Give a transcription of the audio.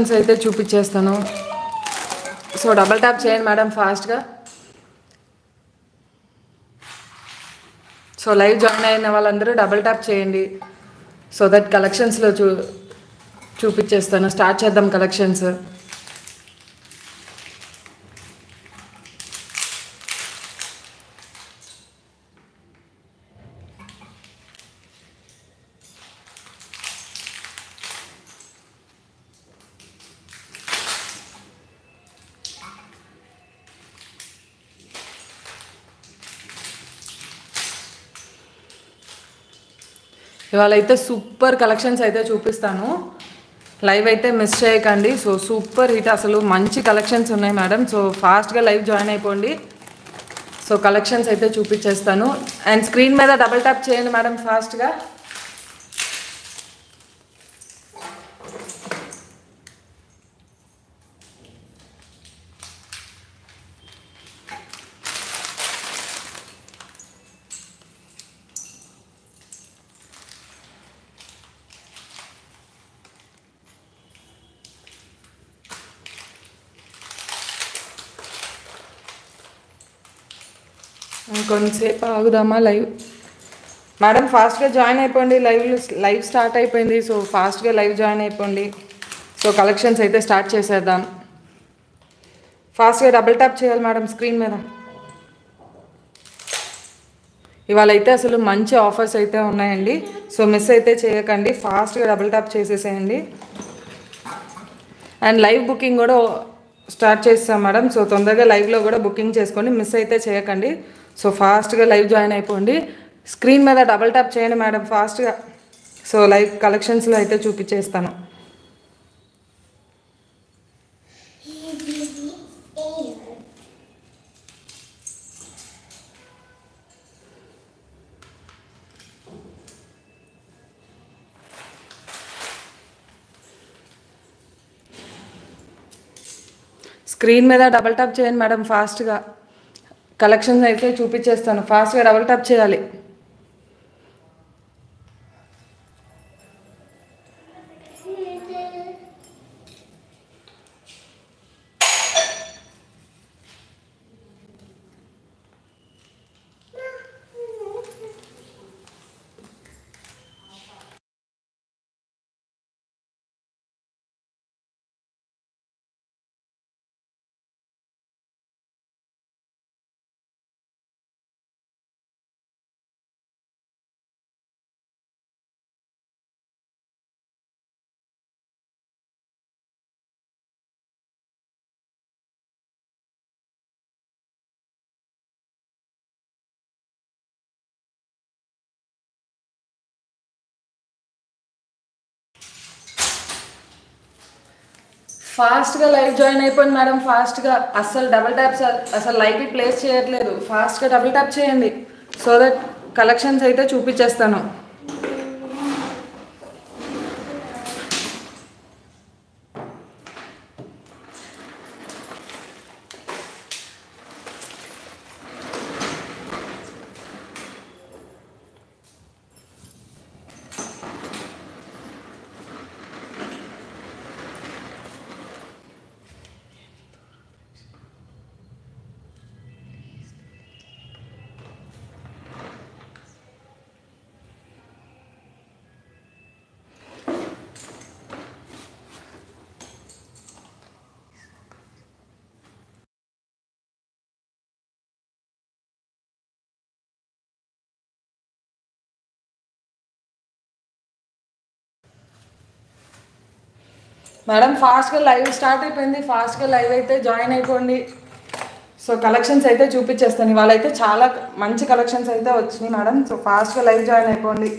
అయితే చూపించేస్తాను. So double tap చేయండి మేడం ఫాస్ట్గా. సో లైవ్ జాయిన్ అయిన వాళ్ళందరూ డబల్ ట్యాప్ చేయండి సో దట్ కలెక్షన్స్లో చూపించేస్తాను. స్టార్ట్ చేద్దాం కలెక్షన్స్. ఇవాళ అయితే సూపర్ కలెక్షన్స్ అయితే చూపిస్తాను. లైవ్ అయితే మిస్ చేయకండి. సో సూపర్ హిట్, అసలు మంచి కలెక్షన్స్ ఉన్నాయి మేడం. సో ఫాస్ట్గా లైవ్ జాయిన్ అయిపోండి. సో కలెక్షన్స్ అయితే చూపించేస్తాను. అండ్ స్క్రీన్ మీద డబల్ ట్యాప్ చేయండి మేడం ఫాస్ట్గా. కొంతసేపు ఆగుదామా లైవ్ మేడం? ఫాస్ట్గా జాయిన్ అయిపోండి. లైవ్ స్టార్ట్ అయిపోయింది. సో ఫాస్ట్గా లైవ్ జాయిన్ అయిపోండి. సో కలెక్షన్స్ అయితే స్టార్ట్ చేసేద్దాం. ఫాస్ట్గా డబుల్ ట్యాప్ చేయాలి మేడం స్క్రీన్ మీద. ఇవాళ అయితే అసలు మంచి ఆఫర్స్ అయితే ఉన్నాయండి. సో మిస్ అయితే చేయకండి. ఫాస్ట్గా డబుల్ ట్యాప్ చేసేసేయండి. అండ్ లైవ్ బుకింగ్ కూడా స్టార్ట్ చేస్తాం మేడం. సో తొందరగా లైవ్లో కూడా బుకింగ్ చేసుకోండి. మిస్ అయితే చేయకండి. సో ఫాస్ట్గా లైవ్ జాయిన్ అయిపోండి. స్క్రీన్ మీద డబల్ ట్యాప్ చేయండి మేడం ఫాస్ట్గా. సో లైవ్ కలెక్షన్స్లో అయితే చూపించేస్తాను. స్క్రీన్ మీద డబల్ ట్యాప్ చేయండి మేడం ఫాస్ట్గా. కలెక్షన్స్ అయితే చూపించేస్తాను. ఫాస్ట్గా డబల్ ట్యాప్ చేయాలి. ఫాస్ట్గా లైవ్ జాయిన్ అయిపోయింది మేడం ఫాస్ట్గా. అస్సలు డబుల్ ట్యాప్స్ అసలు లైవ్కి ప్లేస్ చేయట్లేదు. ఫాస్ట్గా డబుల్ ట్యాప్ చేయండి సో దట్ కలెక్షన్స్ అయితే చూపించేస్తాను. మేడం ఫాస్ట్గా లైవ్ స్టార్ట్ అయిపోయింది. ఫాస్ట్గా లైవ్ అయితే జాయిన్ అయిపోండి. సో కలెక్షన్స్ అయితే చూపించేస్తాను. ఇవాళ అయితే చాలా మంచి కలెక్షన్స్ అయితే వచ్చినాయి మేడం. సో ఫాస్ట్గా లైవ్ జాయిన్ అయిపోండి.